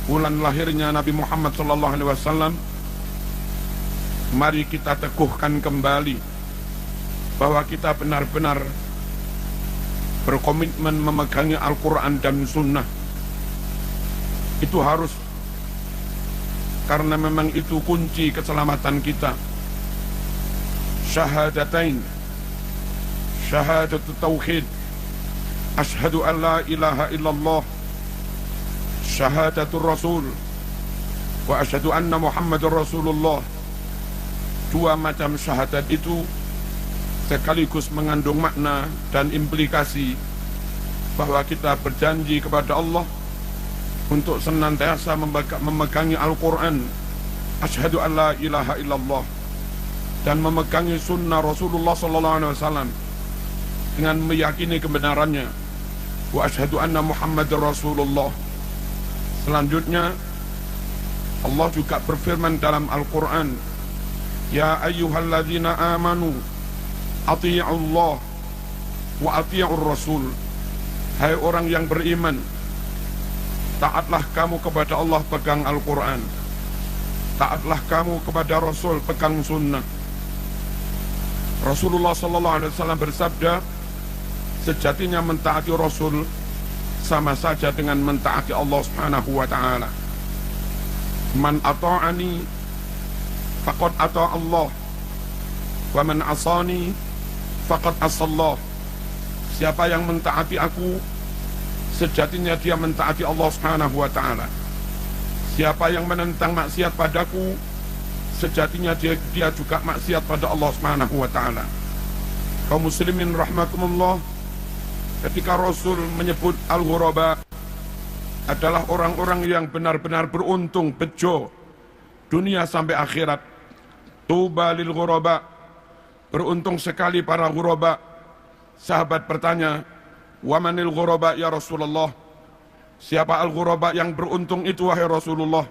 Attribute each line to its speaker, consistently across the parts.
Speaker 1: bulan lahirnya Nabi Muhammad SAW, mari kita teguhkan kembali bahwa kita benar-benar berkomitmen memegangi Al-Quran dan Sunnah. Itu harus, karena memang itu kunci keselamatan kita. Syahadatain, syahadatut tauhid, asyhadu an la ilaha illallah, syahadatul rasul, wa asyhadu anna Muhammadar Rasulullah. Dua macam syahadat itu sekaligus mengandung makna dan implikasi bahwa kita berjanji kepada Allah untuk senantiasa memegangi Al-Quran, asyhadu an la ilaha illallah, dan memegangi sunnah Rasulullah SAW dengan meyakini kebenarannya, wa asyhadu anna Muhammadar Rasulullah. Selanjutnya Allah juga berfirman dalam Al-Quran, ya ayyuhalladzina amanu ati'ullah wa ati'ur rasul. Hai orang yang beriman, taatlah kamu kepada Allah, pegang Al-Quran. Taatlah kamu kepada Rasul, pegang sunnah. Rasulullah SAW bersabda, sejatinya mentaati Rasul sama saja dengan mentaati Allah Subhanahu wa ta'ala. Man ata'ani faqad ata' Allah, wa man asani faqad asallah. Siapa yang mentaati aku, sejatinya dia mentaati Allah Subhanahu wa ta'ala. Siapa yang menentang maksiat padaku, sejatinya dia juga maksiat pada Allah Subhanahu wa ta'ala. Kaum muslimin rahmakumullah, ketika Rasul menyebut al-ghuraba adalah orang-orang yang benar-benar beruntung, bejo dunia sampai akhirat. Tuba lil ghuraba, beruntung sekali para ghuraba. Sahabat bertanya, wa manil ghuraba ya Rasulullah? Siapa al-ghuraba yang beruntung itu wahai Rasulullah?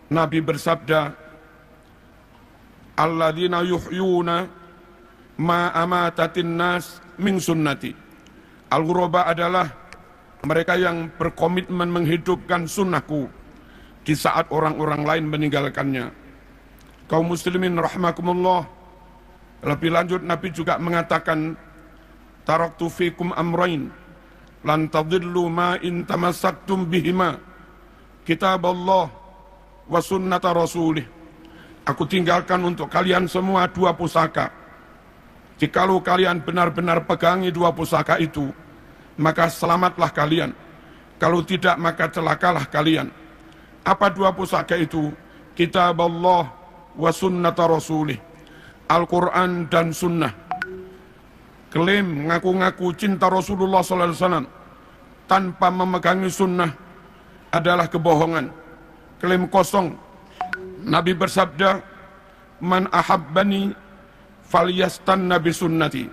Speaker 1: Nabi bersabda, alladzina yuhyuna ma amatatin nas min sunnati. Al-ghuraba adalah mereka yang berkomitmen menghidupkan sunnahku di saat orang-orang lain meninggalkannya. Kaum muslimin rahimakumullah, lebih lanjut Nabi juga mengatakan, taraktu fikum amrain lan tadillu ma in tamassaktum bihima, kitab Allah wa sunnata rasulih. Aku tinggalkan untuk kalian semua dua pusaka. Jikalau kalian benar-benar pegangi dua pusaka itu, maka selamatlah kalian. Kalau tidak, maka celakalah kalian. Apa dua pusaka itu? Kitab Allah wa sunnata rasulih, Al-Quran dan sunnah. Klaim ngaku-ngaku cinta Rasulullah SAW tanpa memegangi sunnah adalah kebohongan, klaim kosong. Nabi bersabda, man ahabbani falyastanna bi sunnati,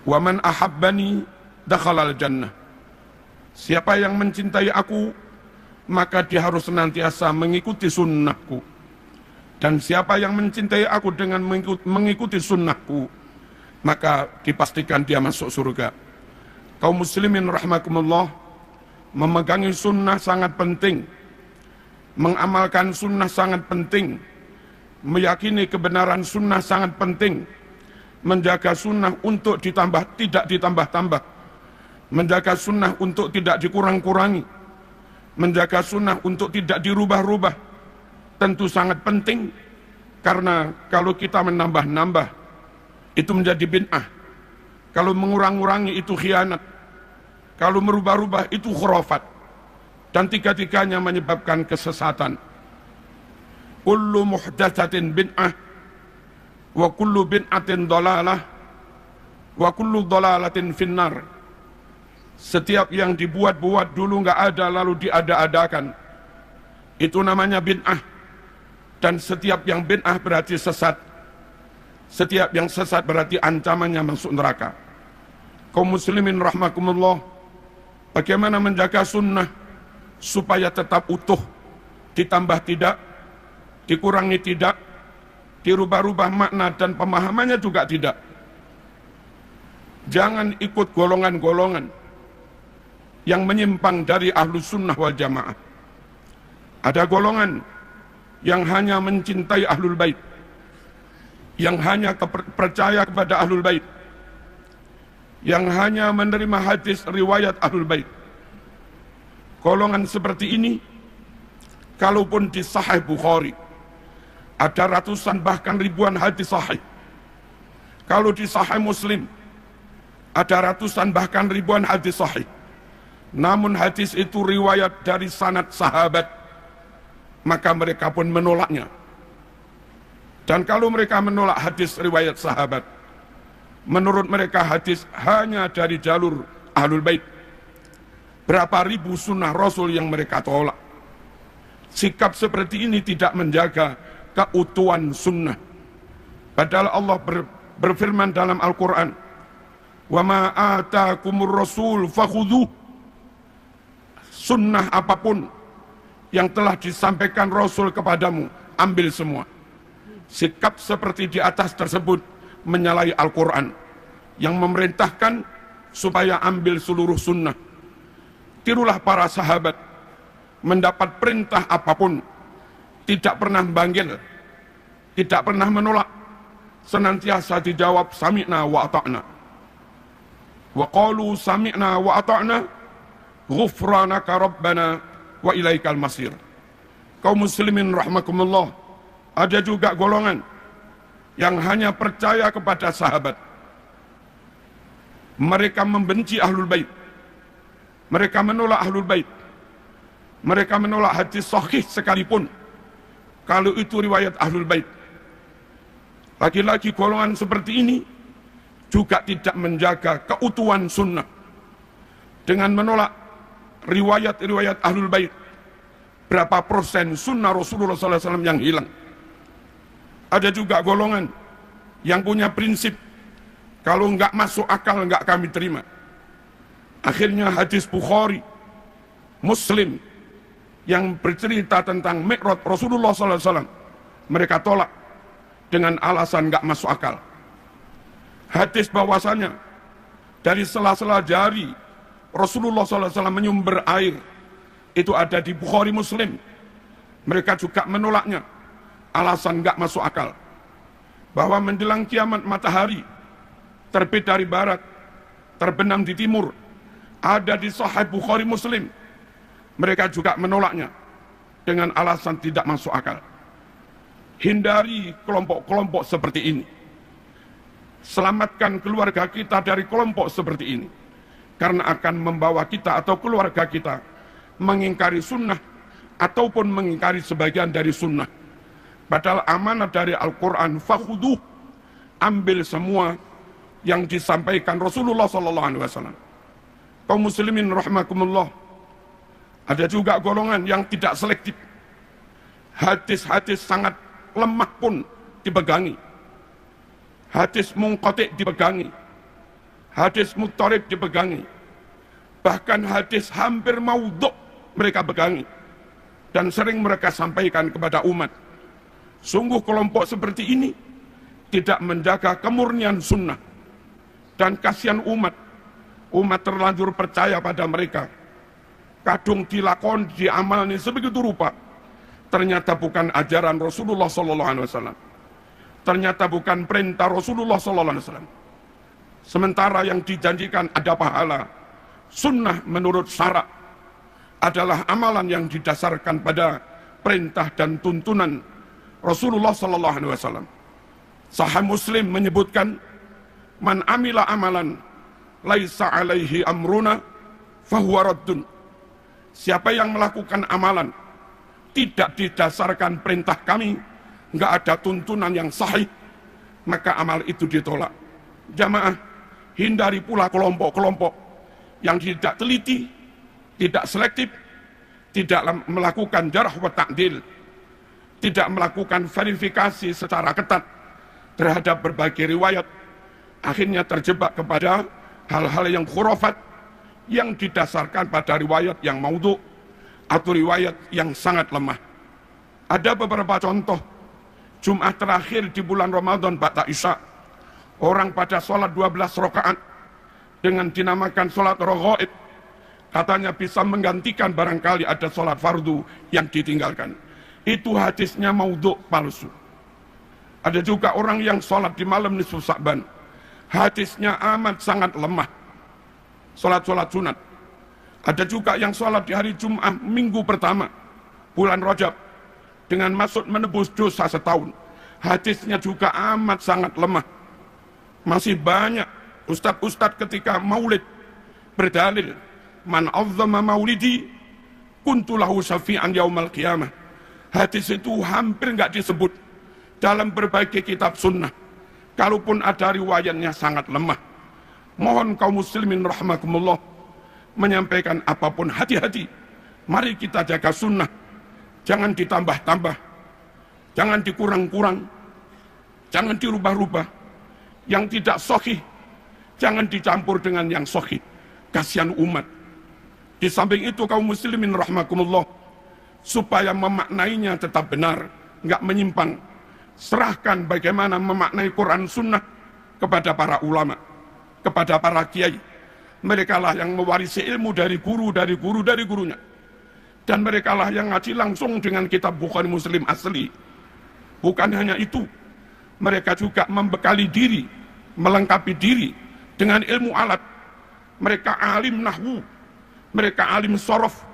Speaker 1: wa man ahabbani dakhalal jannah. Siapa yang mencintai aku, maka dia harus senantiasa mengikuti sunnahku. Dan siapa yang mencintai aku dengan mengikuti sunnahku, maka dipastikan dia masuk surga. Kaum muslimin rahimakumullah, memegangi sunnah sangat penting, mengamalkan sunnah sangat penting, meyakini kebenaran sunnah sangat penting, menjaga sunnah untuk tidak ditambah-tambah, menjaga sunnah untuk tidak dikurang-kurangi, menjaga sunnah untuk tidak dirubah-rubah, tentu sangat penting. Karena kalau kita menambah-nambah, itu menjadi bid'ah. Kalau mengurang-urangi itu khianat. Kalau merubah-rubah itu khurafat. Dan tiga-tiganya menyebabkan kesesatan. Kullu muhdatsatin bid'ah, wa kullu bid'atin dhalalah, wa kullu dhalalatin finnar. Setiap yang dibuat-buat dulu nggak ada lalu diada-adakan, itu namanya bid'ah. Dan setiap yang bid'ah berarti sesat. Setiap yang sesat berarti ancamannya masuk neraka. Kaum muslimin rahmakumullah, bagaimana menjaga sunnah supaya tetap utuh, ditambah tidak, dikurangi tidak, dirubah-rubah makna dan pemahamannya juga tidak. Jangan ikut golongan-golongan yang menyimpang dari ahlus sunnah wal jamaah. Ada golongan yang hanya mencintai ahlul bait, yang hanya percaya kepada ahlul bait, yang hanya menerima hadis riwayat ahlul bait. Golongan seperti ini, kalaupun di Sahih Bukhari ada ratusan bahkan ribuan hadis sahih, kalau di Sahih Muslim ada ratusan bahkan ribuan hadis sahih, namun hadis itu riwayat dari sanad sahabat, maka mereka pun menolaknya. Dan kalau mereka menolak hadis riwayat sahabat, menurut mereka hadis hanya dari jalur ahlul bait. Berapa ribu sunnah Rasul yang mereka tolak. Sikap seperti ini tidak menjaga keutuhan sunnah. Padahal Allah berfirman dalam Al-Quran, "Wa ma atakumur rasul fakhudhuh." Sunnah apapun yang telah disampaikan Rasul kepadamu, ambil semua. Sikap seperti di atas tersebut menyalahi Al-Quran yang memerintahkan supaya ambil seluruh sunnah. Tirulah para sahabat, mendapat perintah apapun tidak pernah banggil, tidak pernah menolak, senantiasa dijawab sami'na wa ata'na. Wa qalu sami'na wa ata'na ghufranaka rabbana wa ilaikal masir. Kaum muslimin rahmakumullah, ada juga golongan yang hanya percaya kepada sahabat. Mereka membenci ahlul bait, mereka menolak ahlul bait, mereka menolak hadis sahih sekalipun kalau itu riwayat ahlul bait. Lagi-lagi golongan seperti ini juga tidak menjaga keutuhan sunnah dengan menolak riwayat-riwayat ahlul bait. Berapa persen sunnah Rasulullah SAW yang hilang? Ada juga golongan yang punya prinsip, kalau enggak masuk akal enggak kami terima. Akhirnya hadis Bukhari, Muslim yang bercerita tentang Mi'raj Rasulullah SAW, mereka tolak dengan alasan enggak masuk akal. Hadis bahwasanya dari sela-sela jari Rasulullah SAW menyumber air, itu ada di Bukhari Muslim, mereka juga menolaknya. Alasan enggak masuk akal. Bahwa menjelang kiamat matahari terbit dari barat, terbenam di timur, ada di Sahih Bukhari Muslim, mereka juga menolaknya dengan alasan tidak masuk akal. Hindari kelompok-kelompok seperti ini. Selamatkan keluarga kita dari kelompok seperti ini, karena akan membawa kita atau keluarga kita mengingkari sunnah ataupun mengingkari sebagian dari sunnah. Padahal amanah dari Al-Quran, fakhudhuh, ambil semua yang disampaikan Rasulullah SAW. Kaum muslimin rahimakumullah, ada juga golongan yang tidak selektif. Hadis-hadis sangat lemah pun dipegangi, hadis munqati' dipegangi, hadis muttarib dipegangi, bahkan hadis hampir maudhu' mereka pegangi, dan sering mereka sampaikan kepada umat. Sungguh kelompok seperti ini tidak menjaga kemurnian sunnah, dan kasihan umat terlanjur percaya pada mereka. Kadung dilakon, diamalni sebegitu rupa, ternyata bukan ajaran Rasulullah SAW, ternyata bukan perintah Rasulullah SAW. Sementara yang dijanjikan ada pahala, sunnah menurut syarak adalah amalan yang didasarkan pada perintah dan tuntunan Rasulullah SAW. Sahih Muslim menyebutkan, man amila amalan laisa alaihi amruna fahuwa raddun. Siapa yang melakukan amalan tidak didasarkan perintah kami, enggak ada tuntunan yang sahih, maka amal itu ditolak. Jamaah, hindari pula kelompok-kelompok yang tidak teliti, tidak selektif, tidak melakukan jarh wa ta'dil, tidak melakukan verifikasi secara ketat terhadap berbagai riwayat, akhirnya terjebak kepada hal-hal yang khurafat yang didasarkan pada riwayat yang maudhu' atau riwayat yang sangat lemah. Ada beberapa contoh. Jumat terakhir di bulan Ramadan ba'da Isya, orang pada sholat 12 rakaat dengan dinamakan sholat raghaib, Katanya bisa menggantikan barangkali ada sholat fardu yang ditinggalkan. Itu hadisnya maudhu, palsu. Ada juga orang yang sholat di malam nisfu Sa'ban. Hadisnya amat sangat lemah. Sholat-sholat sunat. Ada juga yang sholat di hari Jum'ah minggu pertama bulan Rajab dengan maksud menebus dosa setahun. Hadisnya juga amat sangat lemah. Masih banyak ustadz-ustadz ketika maulid berdalil, man azzama maulidi kuntu lahu syafi'an yaumal qiyamah. Hadis itu hampir nggak disebut dalam berbagai kitab sunnah. Kalaupun ada riwayatnya sangat lemah. Mohon kaum muslimin rahimakumullah menyampaikan apapun, hati-hati. Mari kita jaga sunnah. Jangan ditambah-tambah, jangan dikurang-kurang, jangan dirubah-rubah. Yang tidak sahih jangan dicampur dengan yang sahih. Kasihan umat. Di samping itu kaum muslimin rahimakumullah, supaya memaknainya tetap benar, nggak menyimpang, serahkan bagaimana memaknai Quran Sunnah kepada para ulama, kepada para kiai. Mereka lah yang mewarisi ilmu dari guru, dari gurunya. Dan mereka lah yang ngaji langsung dengan kitab Bukhari Muslim asli. Bukan hanya itu, mereka juga membekali diri, melengkapi diri dengan ilmu alat. Mereka alim nahwu, mereka alim sorof,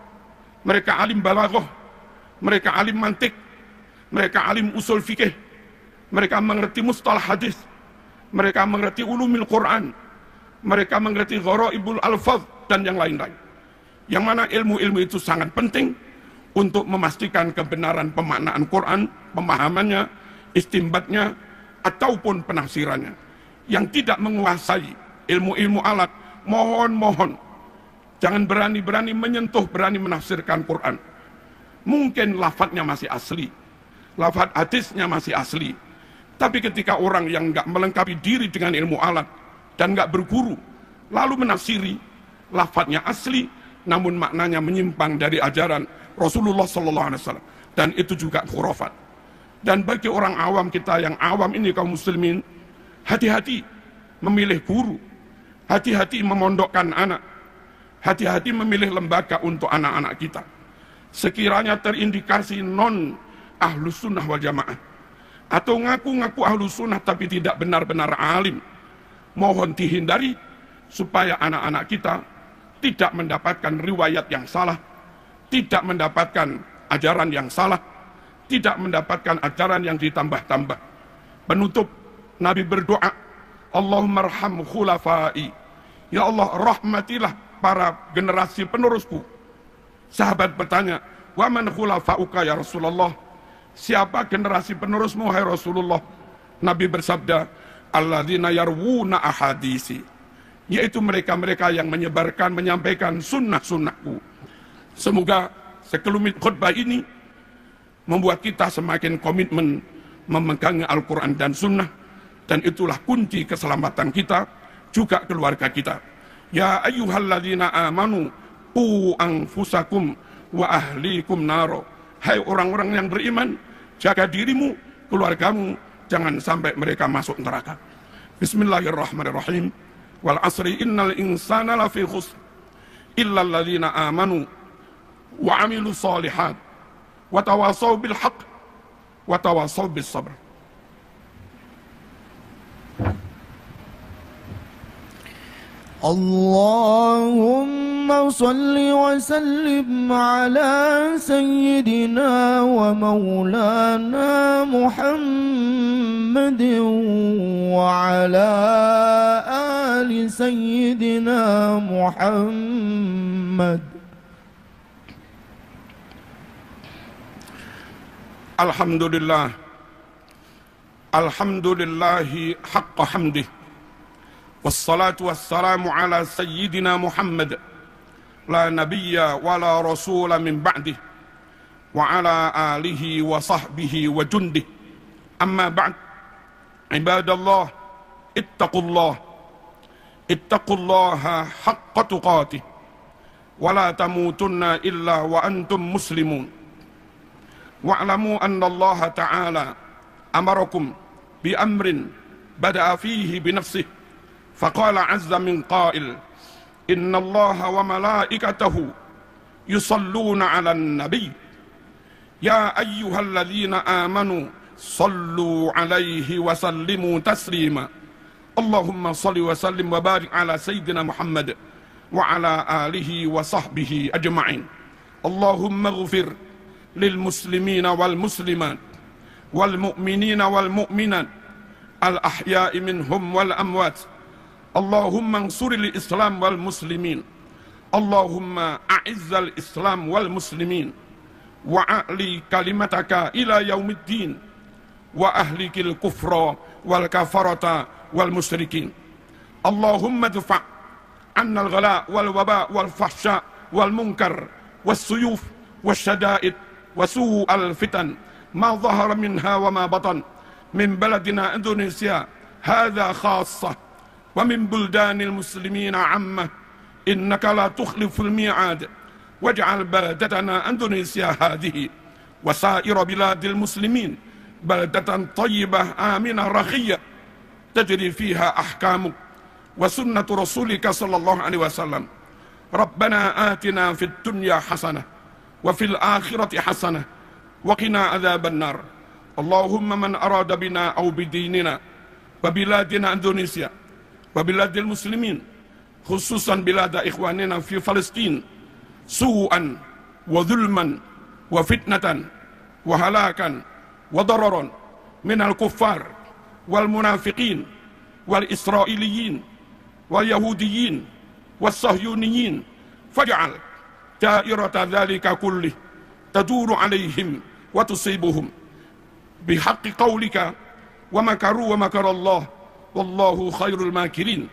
Speaker 1: mereka alim balaghah, mereka alim mantik, mereka alim usul fikih, mereka mengerti mustalah hadis, mereka mengerti ulumil Quran, mereka mengerti gharaibul alfaz dan yang lain-lain. Yang mana ilmu-ilmu itu sangat penting untuk memastikan kebenaran pemaknaan Quran, pemahamannya, istimbatnya, ataupun penafsirannya. Yang tidak menguasai ilmu-ilmu alat, mohon jangan berani-berani menyentuh, berani menafsirkan Quran. Mungkin lafadznya masih asli, lafadz hadisnya masih asli, tapi ketika orang yang nggak melengkapi diri dengan ilmu alat dan nggak berguru, lalu menafsiri, lafadznya asli, namun maknanya menyimpang dari ajaran Rasulullah SAW, dan itu juga khurafat. Dan bagi orang awam, kita yang awam ini kaum muslimin, hati-hati memilih guru, hati-hati memondokkan anak, hati-hati memilih lembaga untuk anak-anak kita. Sekiranya terindikasi non ahlus sunnah wal jamaah, atau ngaku-ngaku ahlus sunnah tapi tidak benar-benar alim, mohon dihindari supaya anak-anak kita tidak mendapatkan riwayat yang salah, tidak mendapatkan ajaran yang salah, tidak mendapatkan ajaran yang ditambah-tambah. Penutup, Nabi berdoa, Allahumma arham khulafai, ya Allah rahmatilah para generasi penerusku. Sahabat bertanya, wa man khulafauka ya Rasulullah, siapa generasi penerusmu hai Rasulullah? Nabi bersabda, alladzina yarwuna ahadisi, yaitu mereka-mereka yang menyebarkan, menyampaikan sunnah-sunnahku. Semoga sekelumit khutbah ini membuat kita semakin komitmen memegang Al-Quran dan sunnah, dan itulah kunci keselamatan kita, juga keluarga kita. Ya ayyuhalladzina amanu qu anfusakum wa ahlikum naro. Hai orang-orang yang beriman, jaga dirimu, keluargamu, jangan sampai mereka masuk neraka. Bismillahirrahmanirrahim. Wal asri innal insana lafi khusr illa alladzina amanu wa amilu salihat wa tawasaw bil haqq wa tawasaw bis sabr.
Speaker 2: Allahumma salli wa sallim ala sayyidina wa maulana Muhammadin wa ala ali sayyidina Muhammad.
Speaker 1: Alhamdulillah, alhamdulillahi haqqa hamdih, wassalatu wassalamu ala sayyidina Muhammad, la nabiyya wa la rasula min ba'dih, wa ala alihi wa sahbihi wa jundih. Amma ba'd, ibadallah, ittaqullaha haqqa tuqatih, wa la tamutunna illa wa antum muslimun. Wa'lamu anna Allah ta'ala amarakum bi amrin bada'a fihi bi nafsihi faqala azza min qail Innallaha wa malaikatahu yusalluna 'alan nabi. Ya ayyuhalladzina amanu sallu 'alaihi wa sallimu taslima. Allahumma salli wa sallim wa barik ala sayyidina Muhammad wa ala alihi wa sahbihi ajma'in. Allahumma ighfir lil muslimina wal muslimat wal mu'minina wal mu'minat al ahya'i minhum wal amwat. Allahumma ansuril Islam wal muslimin. Allahumma a'izzal Islam wal muslimin wa a'li kalimataka ila yaumiddin wa ahlikil kufra wal kafarata wal musyrikin. Allahumma dfa' anna al-ghala wal waba wal fahsya wal munkar was suyuf was syada'id wa su'al fitan ma dhahara minha wa ma batan min baladina Indonesia hadha khassah wa min buldanil muslimina 'ammah. Innaka la tukhliful mi'ad waj'al baladatana Indonesia hadhihi wa sa'ira biladil muslimin baladatan tayyibah aminah rakhiyah tajri fiha ahkamuk wa sunnatu rasulika sallallahu alaihi wasallam. Rabbana atina fid dunya hasanah wa fil akhirati hasanah wa qina adzaban nar. Allahumma man arada bina aw bidinina wa biladina Indonesia wa biladil muslimin khususan bilada ikhwanina fi Palestin su'an wa dhulman wa fitnatan wa halakan wa dararan minal kuffar wal munafiqin wal israiliyin wal yahudiyin was sahyuniyin faj'al da'irata dhalika kullih taduru alaihim wa tusibuhum bihaqqi qawlika wa makaru wa makarallah wallahu khairul makirin.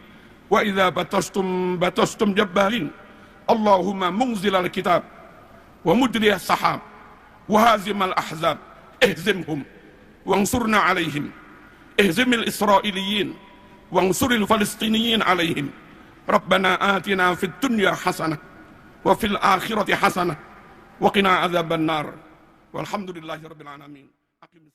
Speaker 1: Wa idza batastum jabbarin. Allahumma munzilal kitab wa mudriyas sahab wa hazimal ahzab ihzimhum wansurna alaihim. Ihzimil israiliyin wansuril falistiniyin alaihim. Rabbana atina fid dunya hasanah wa fil akhirati hasanah wa qina adzaban nar. Walhamdulillahi rabbil alamin. Aqimis